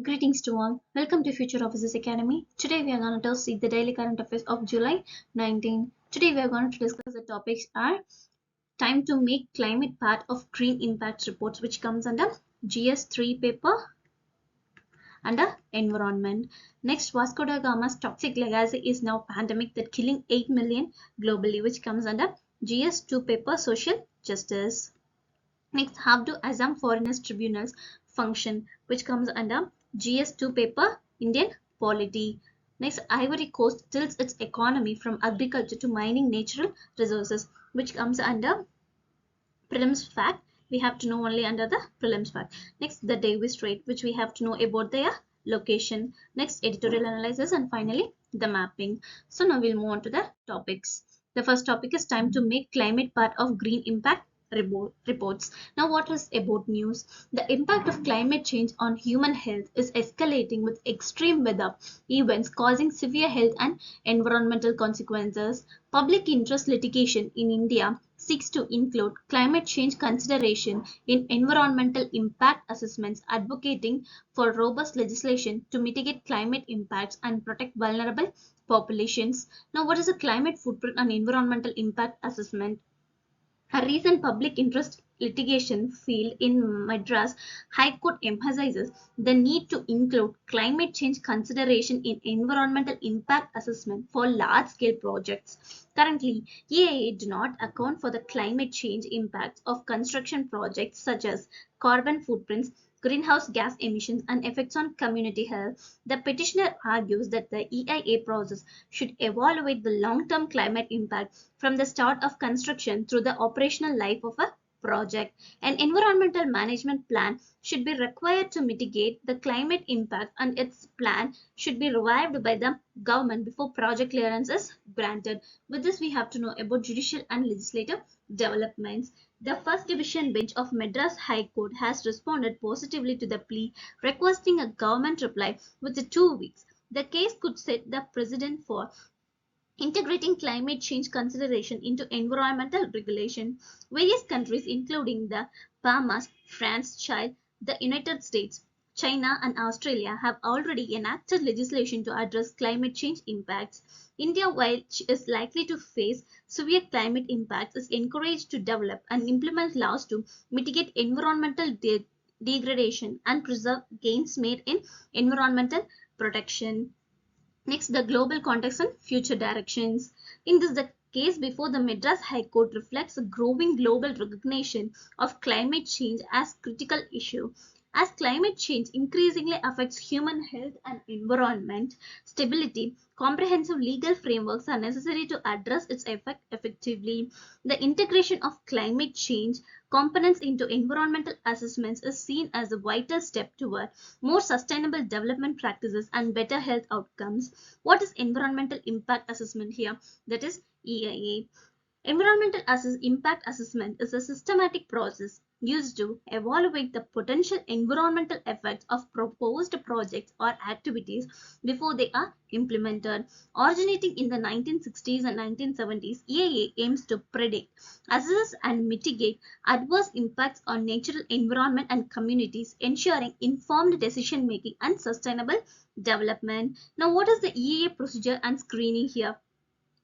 Greetings to all. Welcome to Future Officers Academy. Today we are going to see the daily current affairs of July 19. Today we are going to discuss the topics are time to make climate part of green impact reports, which comes under GS3 paper under environment. Next, Vasco da Gama's toxic legacy is now pandemic that killing 8 million globally, which comes under GS2 paper social justice. Next, how do Assam Foreigners Tribunals function, which comes under GS2 paper Indian polity. Next, Ivory Coast tilts its economy from agriculture to mining natural resources, which comes under prelims fact. We have to know only under the prelims fact. Next, the Davis Strait, which we have to know about their location. Next, editorial analysis, and finally, the mapping. So now we'll move on to the topics. The first topic is time to make climate part of green impact reports. Now, what is about news? The impact of climate change on human health is escalating with extreme weather events causing severe health and environmental consequences. Public interest litigation in India seeks to include climate change consideration in environmental impact assessments, advocating for robust legislation to mitigate climate impacts and protect vulnerable populations. Now, what is a climate footprint and environmental impact assessment? A recent public interest litigation field in Madras High Court emphasizes the need to include climate change consideration in environmental impact assessment for large-scale projects. Currently, EIA do not account for the climate change impacts of construction projects such as carbon footprints, greenhouse gas emissions, and effects on community health. The petitioner argues that the EIA process should evaluate the long-term climate impact from the start of construction through the operational life of a project. An environmental management plan should be required to mitigate the climate impact, and its plan should be reviewed by the government before project clearance is granted. With this, we have to know about judicial and legislative developments. The First Division Bench of Madras High Court has responded positively to the plea, requesting a government reply within 2 weeks. The case could set the precedent for integrating climate change consideration into environmental regulation. Various countries, including the Bahamas, France, Chile, the United States, China, and Australia, have already enacted legislation to address climate change impacts. India, which is likely to face severe climate impacts, is encouraged to develop and implement laws to mitigate environmental degradation and preserve gains made in environmental protection. Next, the global context and future directions. In this, the case before the Madras High Court reflects a growing global recognition of climate change as critical issue. As climate change increasingly affects human health and environment stability, comprehensive legal frameworks are necessary to address its effect effectively. The integration of climate change components into environmental assessments is seen as a vital step toward more sustainable development practices and better health outcomes. What is environmental impact assessment here? That is EIA. Environmental impact assessment is a systematic process used to evaluate the potential environmental effects of proposed projects or activities before they are implemented. Originating in the 1960s and 1970s, EIA aims to predict, assess, and mitigate adverse impacts on natural environment and communities, ensuring informed decision making and sustainable development. Now, what is the EIA procedure and screening here?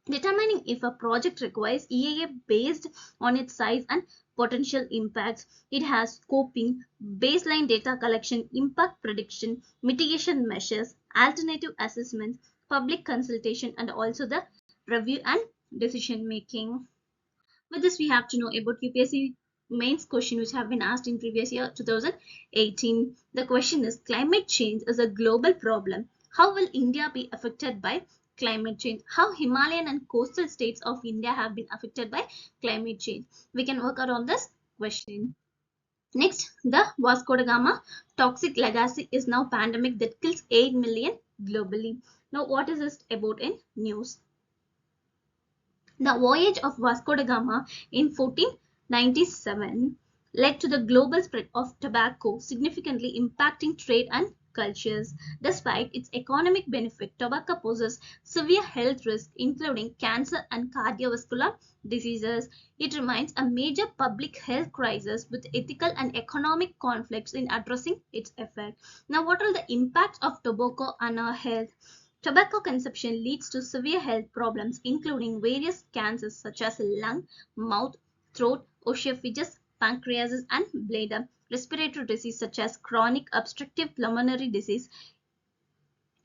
Determining if a project requires EIA based on its size and potential impacts. It has scoping, baseline data collection, impact prediction, mitigation measures, alternative assessments, public consultation, and also the review and decision making. With this, we have to know about UPSC mains question which have been asked in previous year 2018. The question is, climate change is a global problem. How will India be affected by climate change? How Himalayan and coastal states of India have been affected by climate change? We can work out on this question. Next, the Vasco da Gama toxic legacy is now pandemic that kills 8 million globally. Now, what is this about in news? The voyage of Vasco da Gama in 1497 led to the global spread of tobacco, significantly impacting trade and cultures. Despite its economic benefit, tobacco poses severe health risks, including cancer and cardiovascular diseases. It remains a major public health crisis with ethical and economic conflicts in addressing its effect. Now, what are the impacts of tobacco on our health? Tobacco consumption leads to severe health problems, including various cancers such as lung, mouth, throat, esophagus, pancreas, and bladder. Respiratory disease such as chronic obstructive pulmonary disease,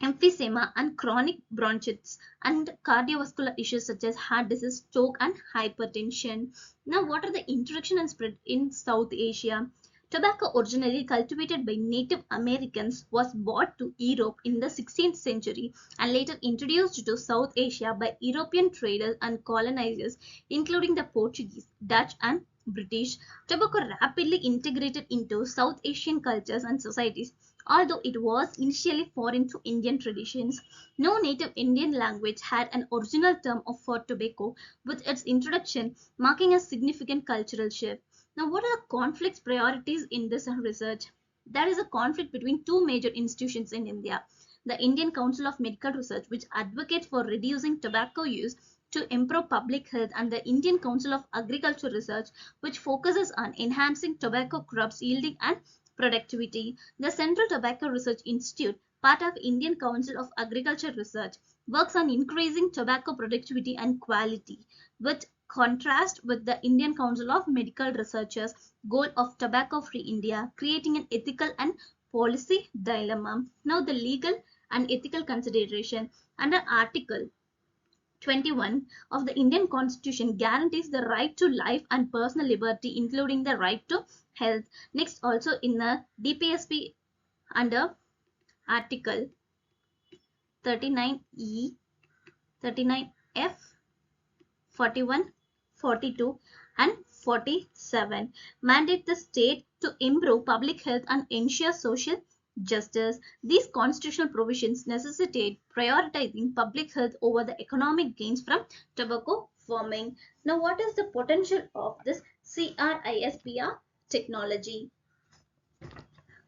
emphysema, and chronic bronchitis, and cardiovascular issues such as heart disease, stroke, and hypertension. Now, what are the introduction and spread in South Asia? Tobacco, originally cultivated by Native Americans, was brought to Europe in the 16th century and later introduced to South Asia by European traders and colonizers, including the Portuguese, Dutch, and British. Tobacco rapidly integrated into South Asian cultures and societies, although it was initially foreign to Indian traditions. No native Indian language had an original term for tobacco, with its introduction marking a significant cultural shift. Now, what are the conflicts priorities in this research? There is a conflict between two major institutions in India: the Indian Council of Medical Research, which advocates for reducing tobacco use to improve public health, and the Indian Council of Agriculture Research, which focuses on enhancing tobacco crops yielding and productivity. The Central Tobacco Research Institute, part of Indian Council of Agriculture Research, works on increasing tobacco productivity and quality, with contrast with the Indian Council of Medical Researchers' goal of tobacco-free India, creating an ethical and policy dilemma. Now, the legal and ethical consideration under Article 21 of the Indian Constitution guarantees the right to life and personal liberty, including the right to health. Next, also in the DPSP under Article 39E, 39F, 41, 42, and 47 mandate the state to improve public health and ensure social justice. These constitutional provisions necessitate prioritizing public health over the economic gains from tobacco farming. Now, what is the potential of this CRISPR technology?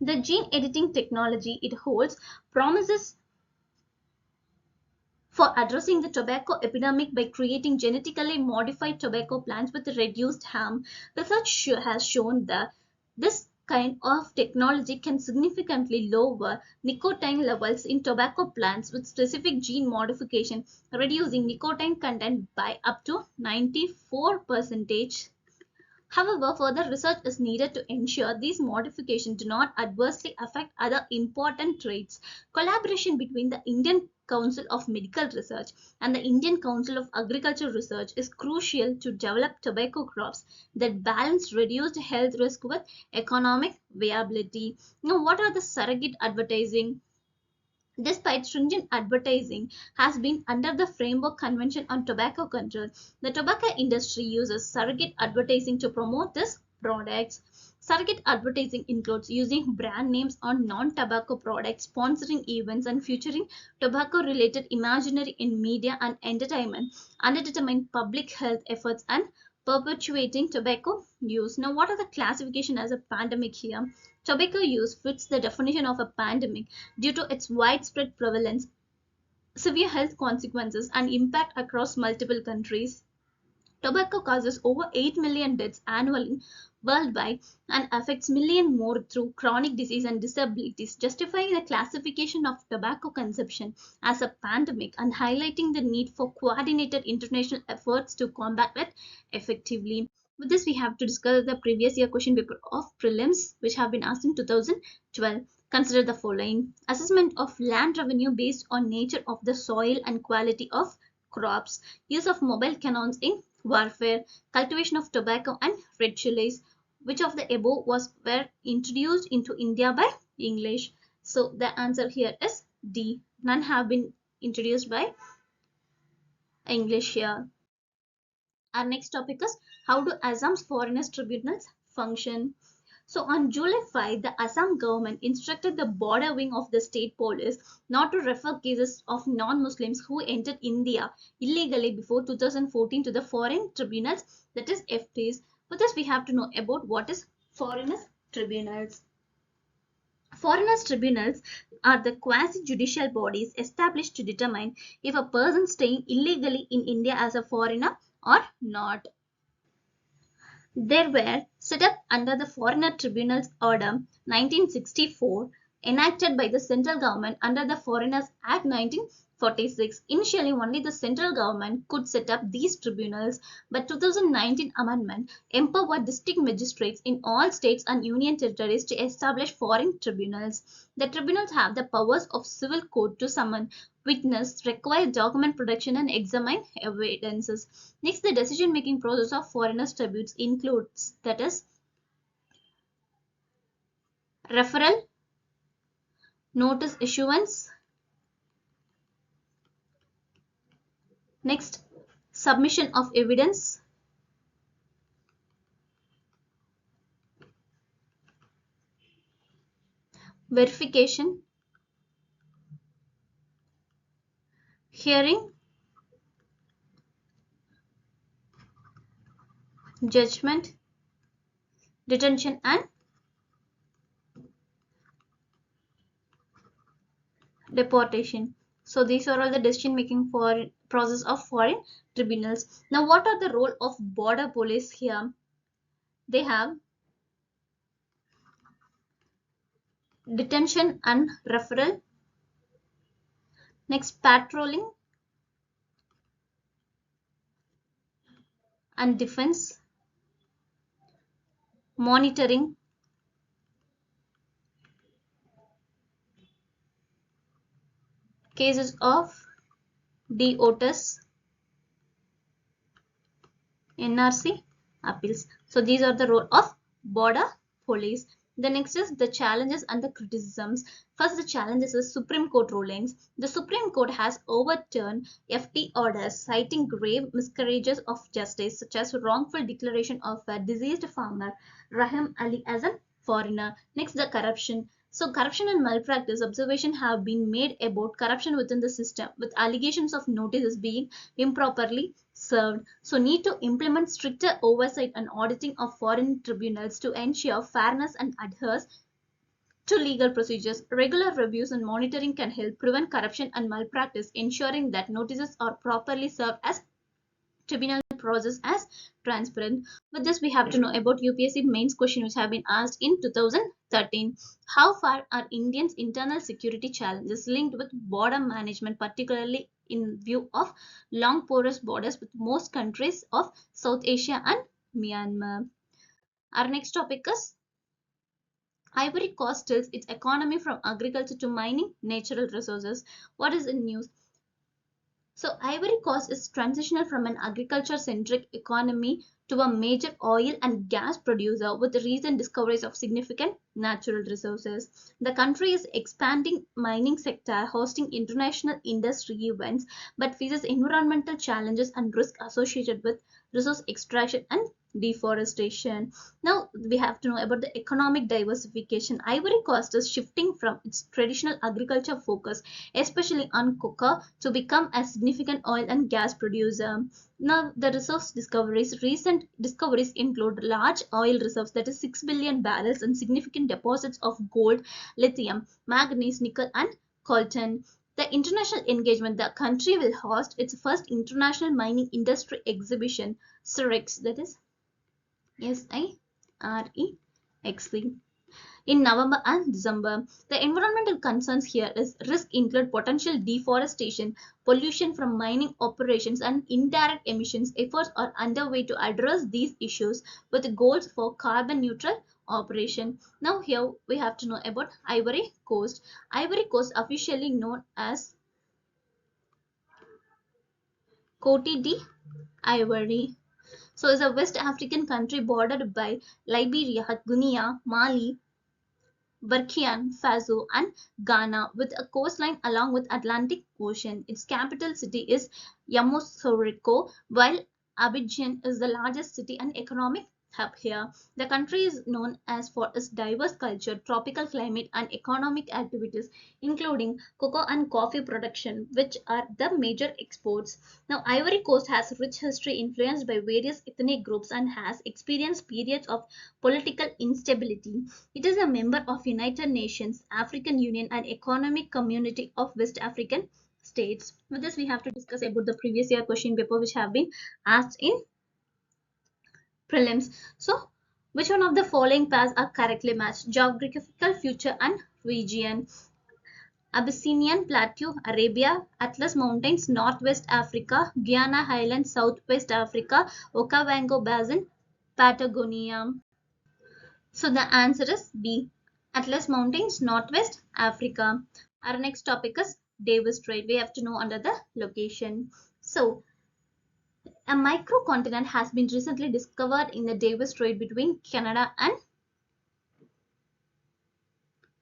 The gene editing technology it holds promises for addressing the tobacco epidemic by creating genetically modified tobacco plants with reduced harm. Research has shown that this kind of technology can significantly lower nicotine levels in tobacco plants with specific gene modification, reducing nicotine content by up to 94%. However, further research is needed to ensure these modifications do not adversely affect other important traits. Collaboration between the Indian Council of Medical Research and the Indian Council of Agriculture Research is crucial to develop tobacco crops that balance reduced health risk with economic viability. Now, what are the surrogate advertising? Despite stringent advertising has been under the Framework Convention on Tobacco Control, the tobacco industry uses surrogate advertising to promote its products. Surrogate advertising includes using brand names on non-tobacco products, sponsoring events, and featuring tobacco-related imaginary in media and entertainment under determined public health efforts and perpetuating tobacco use. Now, what are the classification as a pandemic here? Tobacco use fits the definition of a pandemic due to its widespread prevalence, severe health consequences, and impact across multiple countries. Tobacco causes over 8 million deaths annually worldwide and affects millions more through chronic disease and disabilities, justifying the classification of tobacco consumption as a pandemic and highlighting the need for coordinated international efforts to combat it effectively. With this, we have to discuss the previous year question paper of prelims, which have been asked in 2012. Consider the following: assessment of land revenue based on nature of the soil and quality of crops, use of mobile cannons in warfare, cultivation of tobacco and red chilies. Which of the above were introduced into India by English? So the answer here is D. None have been introduced by English here. Our next topic is how do Assam's foreigners tribunals function? So on July 5, the Assam government instructed the border wing of the state police not to refer cases of non-Muslims who entered India illegally before 2014 to the foreign tribunals, that is FTs. For this, we have to know about what is foreigners tribunals. Foreigners' tribunals are the quasi-judicial bodies established to determine if a person staying illegally in India as a foreigner or not. They were set up under the Foreigner Tribunals Order 1964, enacted by the central government under the Foreigners Act 1946. Initially, only the central government could set up these tribunals, but 2019 amendment empowered district magistrates in all states and union territories to establish foreign tribunals. The tribunals have the powers of civil court to summon witness, require document production, and examine evidences. Next, the decision-making process of foreigners' tributes includes, that is, referral, notice issuance, next, submission of evidence, verification, hearing, judgment, detention, and deportation. So these are all the decision-making for process of foreign tribunals. Now, what are the role of border police here? They have detention and referral, next patrolling and defense, monitoring, cases of DOTS, NRC appeals. So these are the role of border police. The next is the challenges and the criticisms. First, the challenges is Supreme Court rulings. The Supreme Court has overturned FT orders citing grave miscarriages of justice, such as wrongful declaration of a deceased farmer Rahim Ali as a foreigner. Next, the corruption. So corruption and malpractice observation have been made about corruption within the system, with allegations of notices being improperly served. So need to implement stricter oversight and auditing of foreign tribunals to ensure fairness and adheres to legal procedures. Regular reviews and monitoring can help prevent corruption and malpractice, ensuring that notices are properly served as tribunal process as transparent. With this, we have to know about UPSC mains question which have been asked in 2013. How far are Indians' internal security challenges linked with border management, particularly in view of long porous borders with most countries of South Asia and Myanmar? Our next topic is Ivory Coast tilts its economy from agriculture to mining natural resources. What is in news? So Ivory Coast is transitional from an agriculture-centric economy to a major oil and gas producer with recent discoveries of significant natural resources. The country is expanding mining sector, hosting international industry events, but faces environmental challenges and risk associated with resource extraction and deforestation. Now we have to know about the economic diversification. Ivory Coast is shifting from its traditional agriculture focus, especially on cocoa, to become a significant oil and gas producer. Now, the resource discoveries, recent discoveries include large oil reserves, that is 6 billion barrels, and significant deposits of gold, lithium, manganese, nickel, and coltan. The international engagement, the country will host its first international mining industry exhibition, SIREX, that is SIREX, in November and December. The environmental concerns here is risk include potential deforestation, pollution from mining operations, and indirect emissions. Efforts are underway to address these issues with goals for carbon neutral operation. Now here we have to know about Ivory Coast. Ivory Coast, officially known as Cote d'Ivoire. So is a West African country bordered by Liberia, Guinea, Mali, Burkina Faso, and Ghana, with a coastline along with Atlantic Ocean. Its capital city is Yamoussoukro, while Abidjan is the largest city and economic hub here. The country is known as for its diverse culture, tropical climate, and economic activities, including cocoa and coffee production, which are the major exports. Now, Ivory Coast has rich history influenced by various ethnic groups and has experienced periods of political instability. It is a member of United Nations, African Union, and Economic Community of West African states. With this, we have to discuss about the previous year question paper which have been asked in prelims. So, which one of the following pairs are correctly matched? Geographical feature and region. Abyssinian Plateau, Arabia, Atlas Mountains, Northwest Africa, Guiana Highlands, Southwest Africa, Okavango Basin, Patagonia. So the answer is B. Atlas Mountains, Northwest Africa. Our next topic is Davis Strait. We have to know under the location. So a microcontinent has been recently discovered in the Davis Strait between Canada and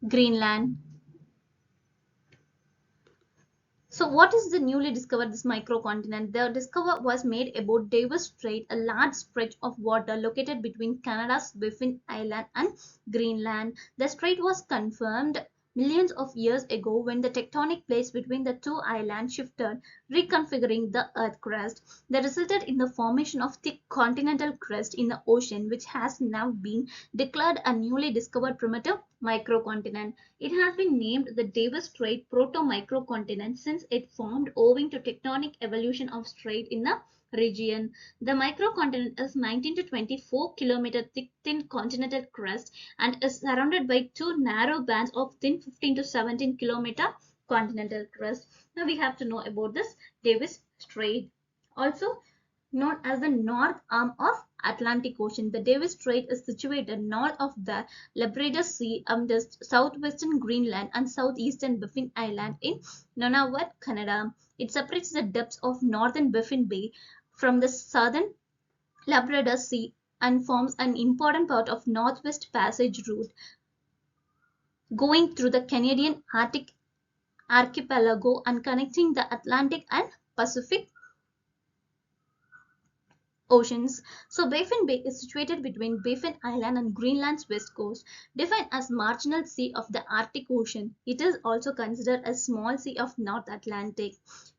Greenland. So what is the newly discovered this microcontinent? The discovery was made about Davis Strait, a large stretch of water located between Canada's Baffin Island and Greenland. The strait was confirmed millions of years ago when the tectonic plates between the two islands shifted, reconfiguring the Earth crust. That resulted in the formation of thick continental crust in the ocean, which has now been declared a newly discovered primitive microcontinent. It has been named the Davis Strait proto-microcontinent since it formed owing to tectonic evolution of strait in the region. The microcontinent is 19 to 24 kilometer thick thin continental crust and is surrounded by two narrow bands of thin 15 to 17 kilometer continental crust. Now we have to know about this Davis Strait. Also known as the north arm of Atlantic Ocean. The Davis Strait is situated north of the Labrador Sea and the southwestern Greenland and southeastern Baffin Island in Nunavut, Canada. It separates the depths of northern Baffin Bay from the southern Labrador Sea and forms an important part of Northwest Passage route going through the Canadian Arctic archipelago and connecting the Atlantic and Pacific oceans. So Baffin Bay is situated between Baffin Island and Greenland's west coast. Defined as marginal sea of the Arctic Ocean, it is also considered a small sea of North Atlantic.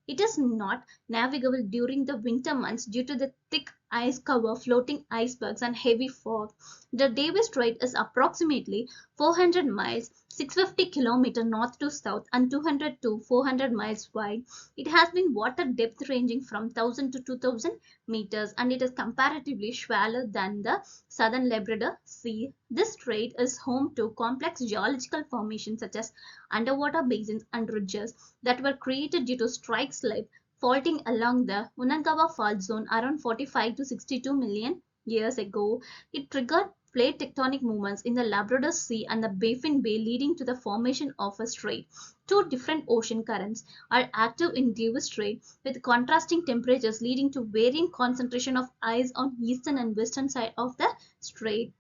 It is not navigable during the winter months due to the thick ice cover, floating icebergs, and heavy fog. The Davis Strait is approximately 400 miles, 650 km north to south, and 200 to 400 miles wide. It has been water depth ranging from 1000 to 2000 meters, and it is comparatively shallower than the southern Labrador Sea. This strait is home to complex geological formations such as underwater basins and ridges that were created due to strike slip faulting along the Unagawa Fault Zone around 45 to 62 million years ago. It triggered plate tectonic movements in the Labrador Sea and the Baffin Bay, leading to the formation of a strait. Two different ocean currents are active in Davis Strait, with contrasting temperatures leading to varying concentration of ice on eastern and western side of the strait.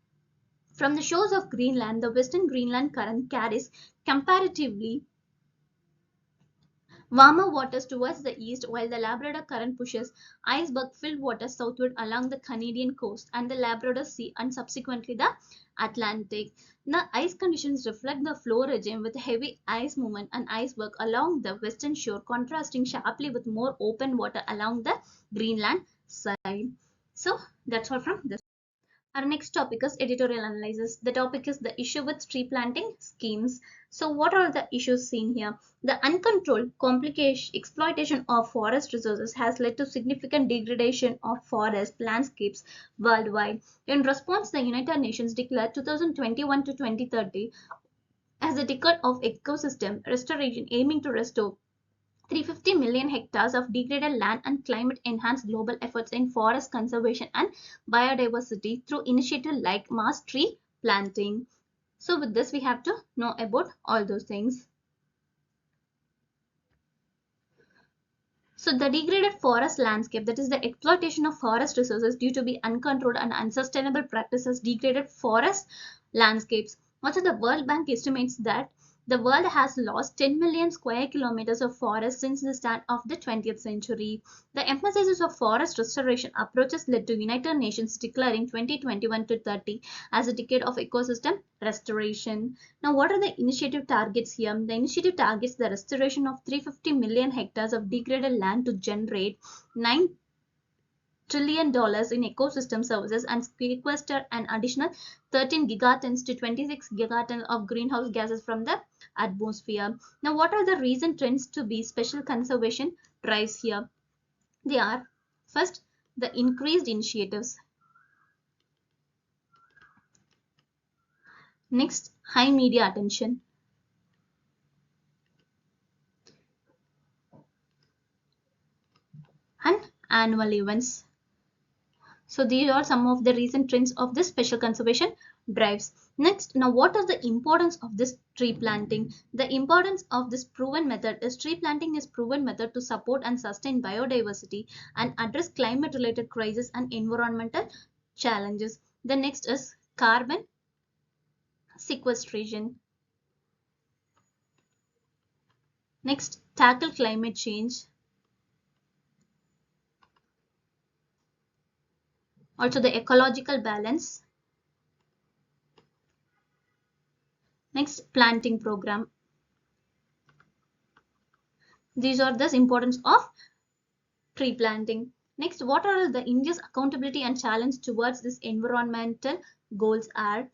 From the shores of Greenland, the western Greenland current carries comparatively warmer waters towards the east, while the Labrador current pushes iceberg-filled waters southward along the Canadian coast and the Labrador Sea and subsequently the Atlantic. The ice conditions reflect the flow regime with heavy ice movement and iceberg along the western shore, contrasting sharply with more open water along the Greenland side. So that's all from this. Our next topic is editorial analysis. The topic is the issue with tree planting schemes. So what are the issues seen here? The uncontrolled exploitation of forest resources has led to significant degradation of forest landscapes worldwide. In response, the United Nations declared 2021 to 2030 as the decade of ecosystem restoration, aiming to restore 350 million hectares of degraded land and climate enhanced global efforts in forest conservation and biodiversity through initiatives like mass tree planting. So with this, we have to know about all those things. So the degraded forest landscape, that is the exploitation of forest resources due to be uncontrolled and unsustainable practices, degraded forest landscapes. Also, the World Bank estimates that The world has lost 10 million square kilometers of forest since the start of the 20th century. The emphasis of forest restoration approaches led to United Nations declaring 2021 to 30 as a decade of ecosystem restoration. Now, what are the initiative targets here? The initiative targets the restoration of 350 million hectares of degraded land to generate 9 trillion in ecosystem services and sequester an additional 13 gigatons to 26 gigatons of greenhouse gases from the atmosphere. Now, what are the recent trends to be special conservation drives here? They are first, the increased initiatives. Next, high media attention. And annual events. So these are some of the recent trends of this special conservation drives. Next, now what is the importance of this tree planting? The importance of this proven method is tree planting is proven method to support and sustain biodiversity and address climate related crises and environmental challenges. The next is carbon sequestration. Next, tackle climate change. Also the ecological balance. Next, planting program. These are the importance of tree planting. Next, what are the India's accountability and challenge towards this environmental goals are?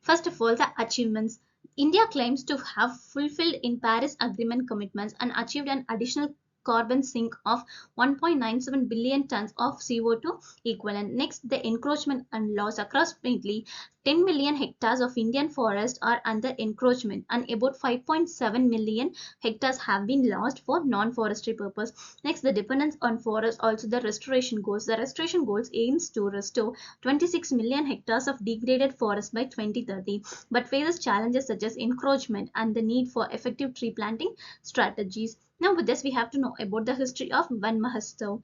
First of all, the achievements. India claims to have fulfilled in Paris Agreement commitments and achieved an additional carbon sink of 1.97 billion tons of CO2 equivalent. Next, the encroachment and loss. Approximately 10 million hectares of Indian forests are under encroachment and about 5.7 million hectares have been lost for non-forestry purpose. Next, the dependence on forests, also the restoration goals. The restoration goals aims to restore 26 million hectares of degraded forest by 2030, but faces challenges such as encroachment and the need for effective tree planting strategies. Now with this, we have to know about the history of Van Mahotsav.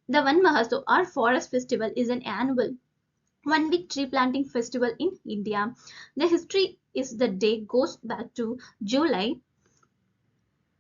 The Van Mahotsav or Forest Festival is an annual 1 week tree planting festival in India. The history is the day goes back to July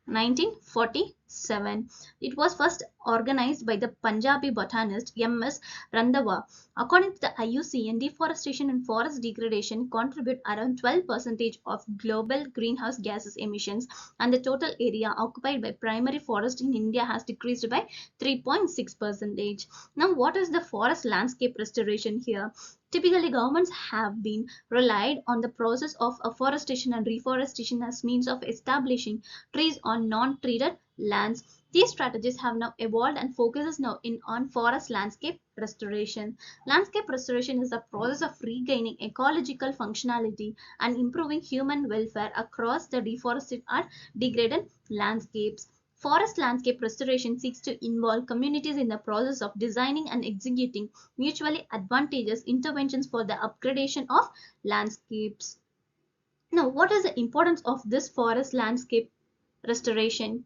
1947. It was first organized by the Punjabi botanist M.S. Randhawa. According to the IUCN, deforestation and forest degradation contribute around 12% of global greenhouse gases emissions, and the total area occupied by primary forest in India has decreased by 3.6%. Now, what is the forest landscape restoration here? Typically, governments have been relied on the process of afforestation and reforestation as means of establishing trees on non-treated lands. These strategies have now evolved and focuses now on forest landscape restoration. Landscape restoration is the process of regaining ecological functionality and improving human welfare across the deforested or degraded landscapes. Forest landscape restoration seeks to involve communities in the process of designing and executing mutually advantageous interventions for the upgradation of landscapes. Now, what is the importance of this forest landscape restoration?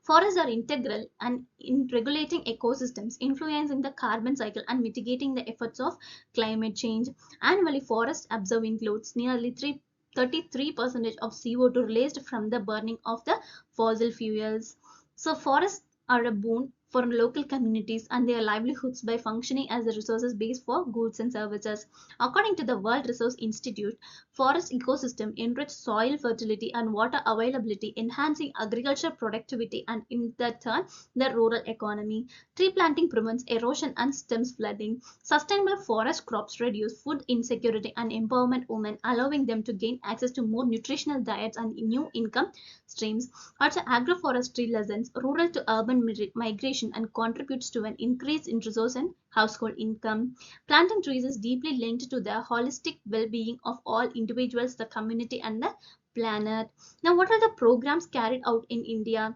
Forests are integral and in regulating ecosystems, influencing the carbon cycle and mitigating the effects of climate change. Annually, forest absorb includes nearly 33% of CO2 released from the burning of the fossil fuels. So forests are a boon for local communities and their livelihoods by functioning as a resources base for goods and services. According to the World Resource Institute, forest ecosystem enrich soil fertility and water availability, enhancing agriculture productivity and in that turn the rural economy. Tree planting prevents erosion and stems flooding. Sustainable forest crops reduce food insecurity and empowerment women, allowing them to gain access to more nutritional diets and new income streams. Also, agroforestry lessens rural to urban migration and contributes to an increase in resource and household income. Planting trees is deeply linked to the holistic well-being of all individuals, the community, and the planet. Now, what are the programs carried out in India?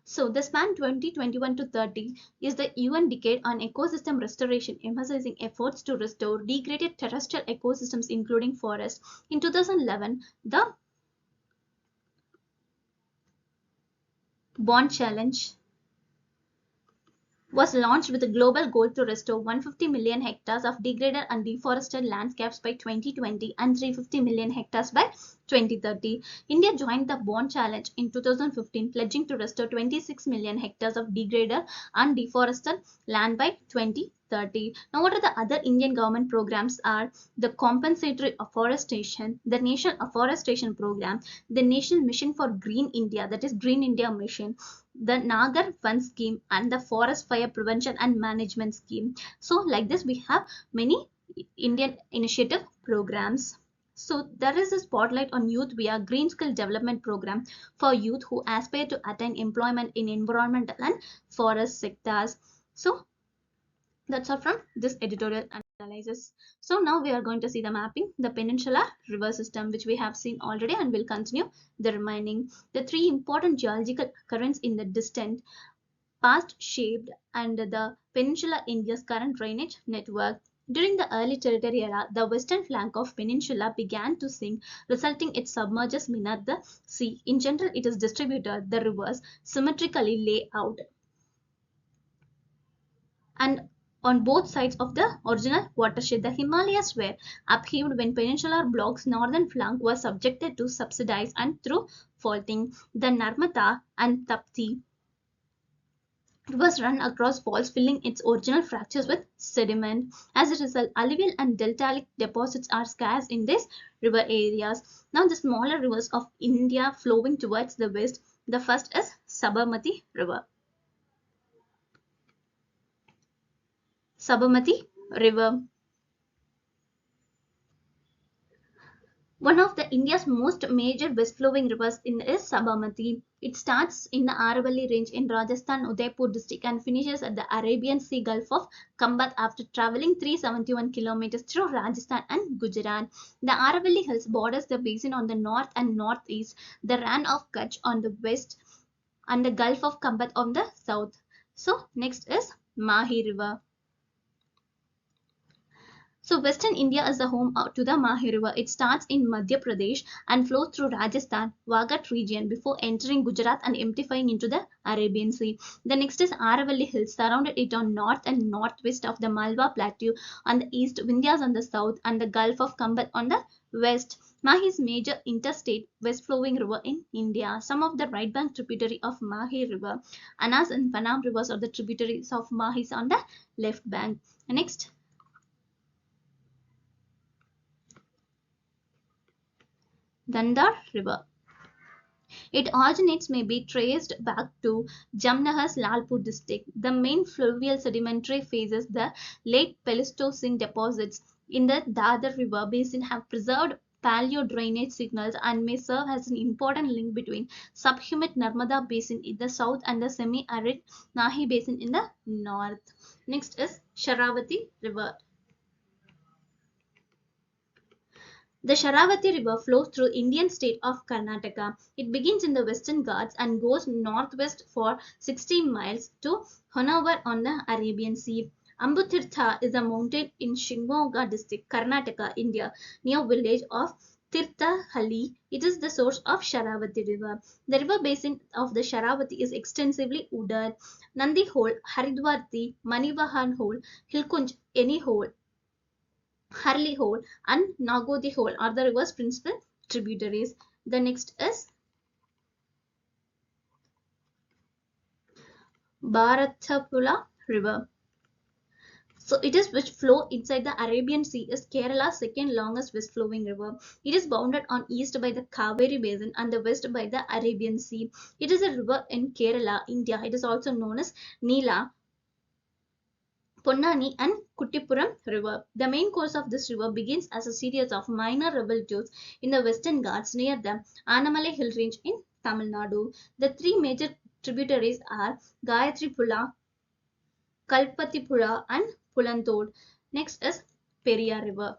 So, the span 2021 to 30 is the UN Decade on Ecosystem Restoration, emphasizing efforts to restore degraded terrestrial ecosystems, including forests. In 2011, the Bond Challenge was launched with a global goal to restore 150 million hectares of degraded and deforested landscapes by 2020 and 350 million hectares by 2030. India joined the Bond Challenge in 2015, pledging to restore 26 million hectares of degraded and deforested land by 2030. Now, what are the other Indian government programs are the compensatory afforestation, the National Afforestation Program, the National Mission for Green India, that is Green India Mission, the Nagar Fund Scheme, and the Forest Fire Prevention and Management Scheme. So, like this, we have many Indian initiative programs. So, there is a spotlight on youth via Green Skill Development Program for youth who aspire to attain employment in environmental and forest sectors. So, that's all from this editorial analysis. So now we are going to see the mapping, the peninsular river system, which we have seen already and will continue the remaining. The three important geological currents in the distant past shaped and the peninsular India's current drainage network. During the early territory era, the western flank of peninsula began to sink, resulting it submerges beneath the sea. In general, it is distributed, the rivers symmetrically lay out and on both sides of the original watershed. The Himalayas were upheaved when peninsular blocks' northern flank was subjected to subsidence and through faulting. The Narmada and Tapti rivers run across faults, filling its original fractures with sediment. As a result, alluvial and deltaic deposits are scarce in these river areas. Now, the smaller rivers of India flowing towards the west. The first is Sabarmati River. Sabarmati River. One of the India's most major west-flowing rivers is Sabarmati. It starts in the Aravalli range in Rajasthan Udaipur district and finishes at the Arabian Sea Gulf of Kambat after traveling 371 kilometers through Rajasthan and Gujarat. The Aravalli Hills borders the basin on the north and northeast, the Rann of Kutch on the west, and the Gulf of Kambat on the south. So next is Mahi River. So Western India is the home to the Mahi River. It starts in Madhya Pradesh and flows through Rajasthan, Waghat region before entering Gujarat and emptying into the Arabian Sea. The next is Aravalli Hills, surrounded it on north and northwest of the Malwa Plateau on the east, Vindhyas on the south, and the Gulf of Kambat on the west. Mahi is major interstate west-flowing river in India. Some of the right bank tributary of Mahi River, Anas and Panam rivers are the tributaries of Mahi on the left bank. Next, Gandhar River. Its originates may be traced back to Jamnahar's Lalpur district. The main fluvial sedimentary phases, the late Pleistocene deposits in the Dadar River basin, have preserved paleo drainage signals and may serve as an important link between subhumid Narmada basin in the south and the semi-arid Nahi basin in the north. Next is Sharavati River. The Sharavati River flows through Indian state of Karnataka. It begins in the Western Ghats and goes northwest for 16 miles to Honavar on the Arabian Sea. Ambutirtha is a mountain in Shimoga district, Karnataka, India, near village of Tirthahalli. It is the source of Sharavati River. The river basin of the Sharavati is extensively wooded. Nandi Hole, Haridwarti, Manivahan Hole, Hilkunj, Any Hole, Harley Hole and Nagodi Hole are the river's principal tributaries. The next is Bharathapuzha River. So it is which flow inside the Arabian Sea is Kerala's second longest west flowing river. It is bounded on east by the Kaveri Basin and the west by the Arabian Sea. It is a river in Kerala, India. It is also known as Nila, Ponnani and Kuttipuram River. The main course of this river begins as a series of minor revolutes in the Western Ghats near the Anamalai Hill Range in Tamil Nadu. The three major tributaries are Gayatri Pula, Kalpatipura and Pulantod. Next is Periyar River.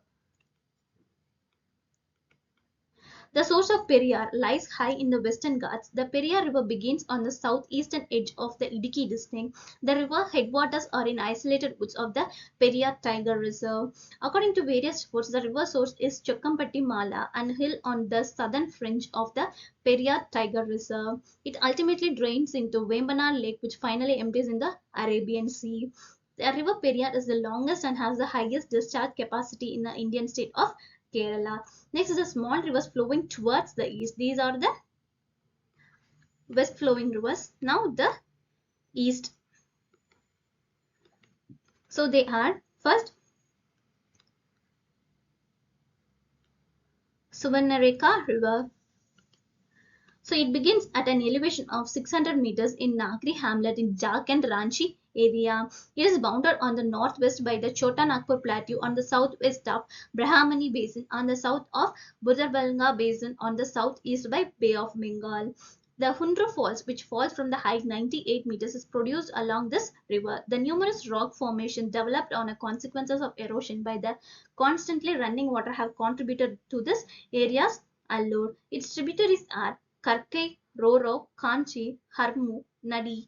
The source of Periyar lies high in the Western Ghats. The Periyar River begins on the southeastern edge of the Idukki district. The river headwaters are in isolated woods of the Periyar Tiger Reserve. According to various reports, the river source is Chokkampatti Mala, an hill on the southern fringe of the Periyar Tiger Reserve. It ultimately drains into Vembanar Lake, which finally empties in the Arabian Sea. The river Periyar is the longest and has the highest discharge capacity in the Indian state of Kerala. Next is the small rivers flowing towards the east. These are the west flowing rivers. Now the east. So they are first Suvarnareka River. So it begins at an elevation of 600 meters in Nagri hamlet in Jharkhand Ranchi area. It is bounded on the northwest by the Chota Nagpur Plateau, on the southwest of Brahmani Basin, on the south of Budarbanga Basin, on the southeast by Bay of Bengal. The Hundru Falls, which falls from the height 98 meters, is produced along this river. The numerous rock formations developed on a consequences of erosion by the constantly running water have contributed to this area's allure. Its tributaries are Karkai, Roro, Kanchi, Harmu, Nadi,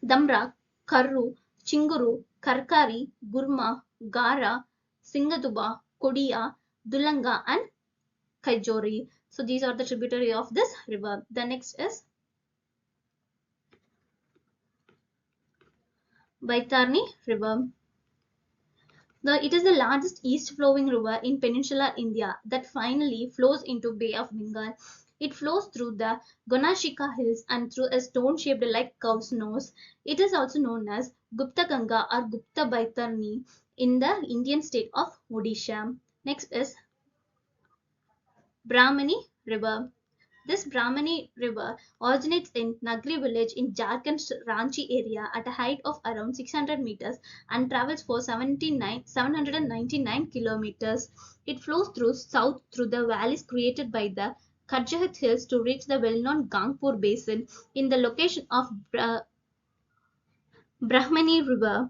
Damra, Karru, Chinguru, Karkari, Gurma, Gara, Singaduba, Kodia, Dulanga, and Kaijori. So these are the tributary of this river. The next is Baitarni River. It is the largest east-flowing river in peninsular India that finally flows into Bay of Bengal. It flows through the Gonashika Hills and through a stone shaped like cow's nose. It is also known as Gupta Ganga or Gupta Baitarni in the Indian state of Odisha. Next is Brahmani River. This Brahmani river originates in Nagri village in Jharkhand's Ranchi area at a height of around 600 meters and travels for 799 kilometers. It flows through south through the valleys created by the Karjahat Hills to reach the well-known Gangpur Basin in the location of Brahmani River.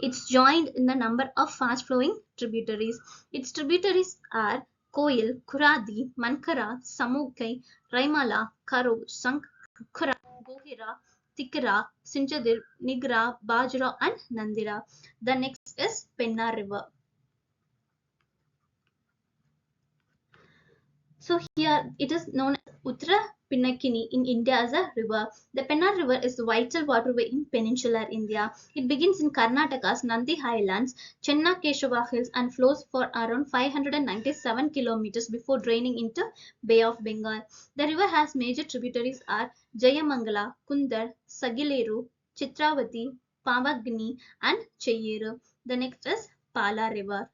It's joined in the number of fast-flowing tributaries. Its tributaries are Koil, Kuradi, Mankara, Samukai, Raimala, Karo, Sankhara, Gohira, Tikara, Sinjadir, Nigra, Bajra, and Nandira. The next is Penna River. So here it is known as Uttara Pinakini in India as a river. The Penna River is the vital waterway in peninsular India. It begins in Karnataka's Nandi Highlands, Chennakeshava Hills and flows for around 597 kilometers before draining into Bay of Bengal. The river has major tributaries are Jayamangala, Kundar, Sagileru, Chitravati, Pavagni and Cheyeru. The next is Pala River.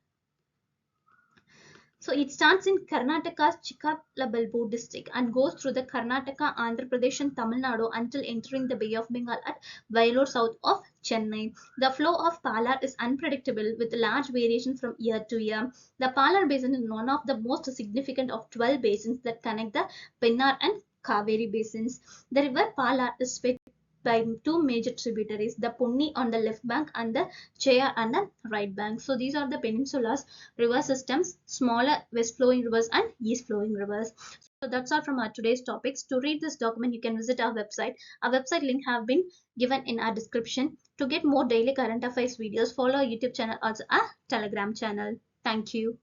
So it starts in Karnataka's Chikkabalpur district and goes through the Karnataka, Andhra Pradesh and Tamil Nadu until entering the Bay of Bengal at Vellore south of Chennai. The flow of Palar is unpredictable with large variation from year to year. The Palar Basin is one of the most significant of 12 basins that connect the Pennar and Kaveri basins. The river Palar is fed by two major tributaries, the Punni on the left bank and the Chayar on the right bank. So these are the peninsula's river systems, smaller west flowing rivers and east flowing rivers. So that's all from our today's topics. To read this document, you can visit our website. Our website link have been given in our description. To get more daily current affairs videos, follow our YouTube channel, also our Telegram channel. Thank you.